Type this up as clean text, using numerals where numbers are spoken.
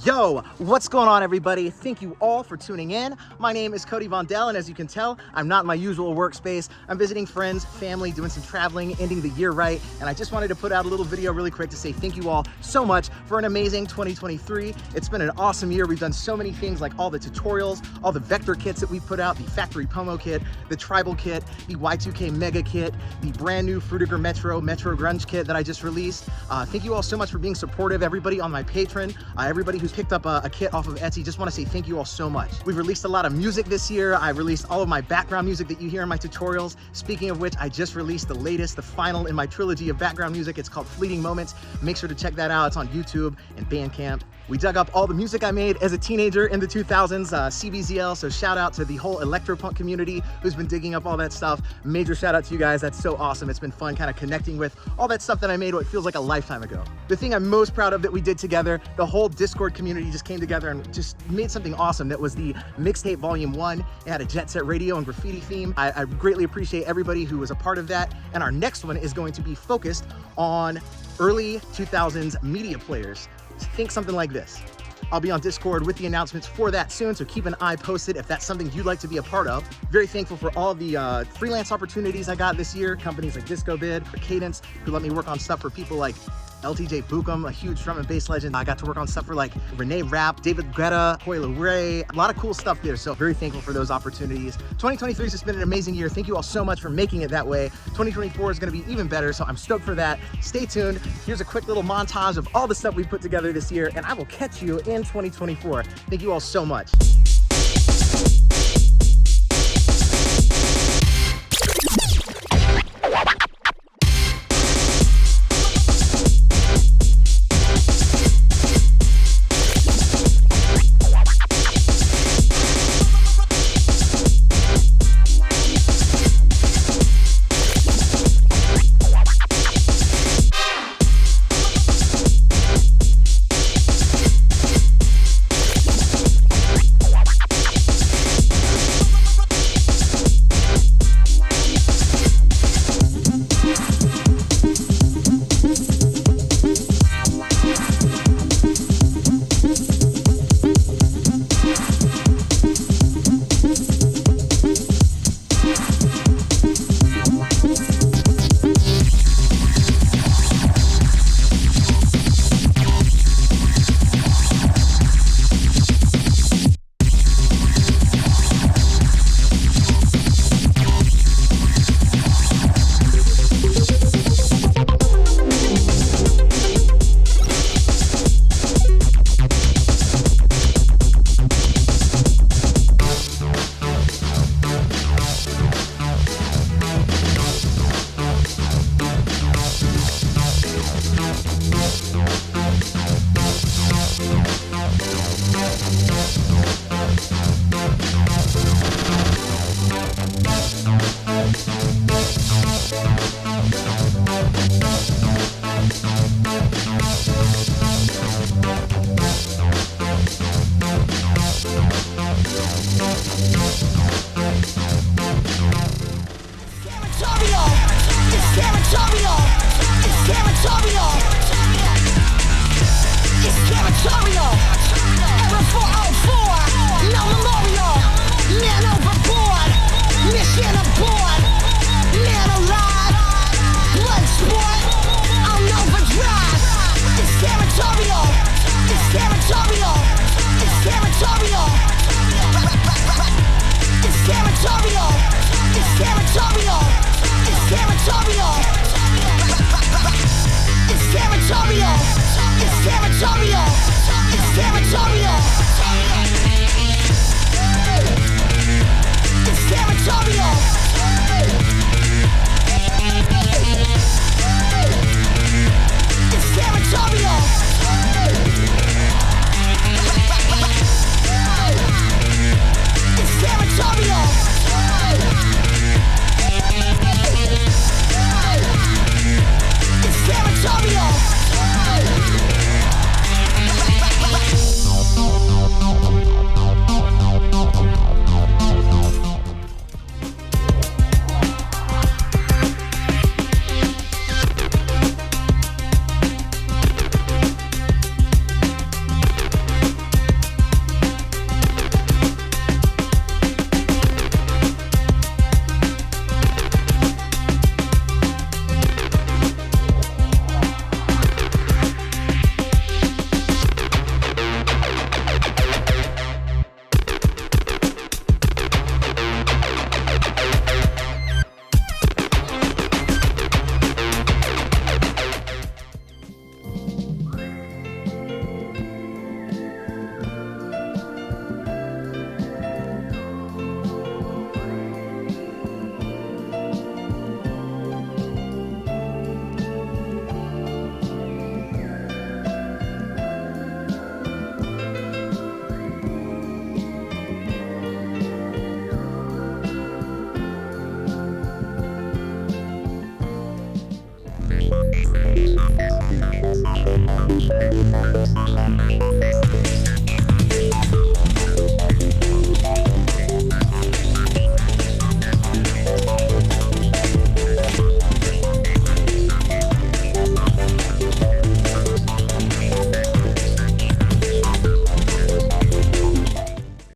Yo, what's going on, everybody? Thank you all for tuning in. My name is Cody Vondell, and as you can tell, I'm not in my usual workspace. I'm visiting friends, family, doing some traveling, ending the year right, and I just wanted to put out a little video really quick to say thank you all so much for an amazing 2023. It's been an awesome year. We've done so many things, like all the tutorials, all the vector kits that we put out, the factory Pomo kit, the tribal kit, the Y2K mega kit, the brand new Frutiger Metro Grunge kit that I just released. Thank you all so much for being supportive. Everybody on my Patreon, everybody who's picked up a kit off of Etsy, just want to say thank you all so much. We've released a lot of music this year. I released all of my background music that you hear in my tutorials. Speaking of which, I just released the final in my trilogy of background music. It's called Fleeting Moments. Make sure to check that out. It's on YouTube and Bandcamp. We dug up all the music I made as a teenager in the 2000s, CBZL, so shout out to the whole electropunk community who's been digging up all that stuff. Major shout out to you guys. That's so awesome. It's been fun kind of connecting with all that stuff that I made what feels like a lifetime ago. The thing I'm most proud of that we did together, the whole Discord community just came together and just made something awesome. That was the Mixtape Volume 1. It had a Jet Set Radio and graffiti theme. I greatly appreciate everybody who was a part of that. And our next one is going to be focused on early 2000s media players. Think something like this. I'll be on Discord with the announcements for that soon, so keep an eye posted if that's something you'd like to be a part of. Very thankful for all the freelance opportunities I got this year. Companies like DiscoBid, or Cadence, who let me work on stuff for people like LTJ Bukum, a huge drum and bass legend. I got to work on stuff for like Renee Rapp, David Guetta, Hoyle Ray, a lot of cool stuff there. So very thankful for those opportunities. 2023 has just been an amazing year. Thank you all so much for making it that way. 2024 is going to be even better, so I'm stoked for that. Stay tuned. Here's a quick little montage of all the stuff we put together this year, and I will catch you in 2024. Thank you all so much. It's territorial.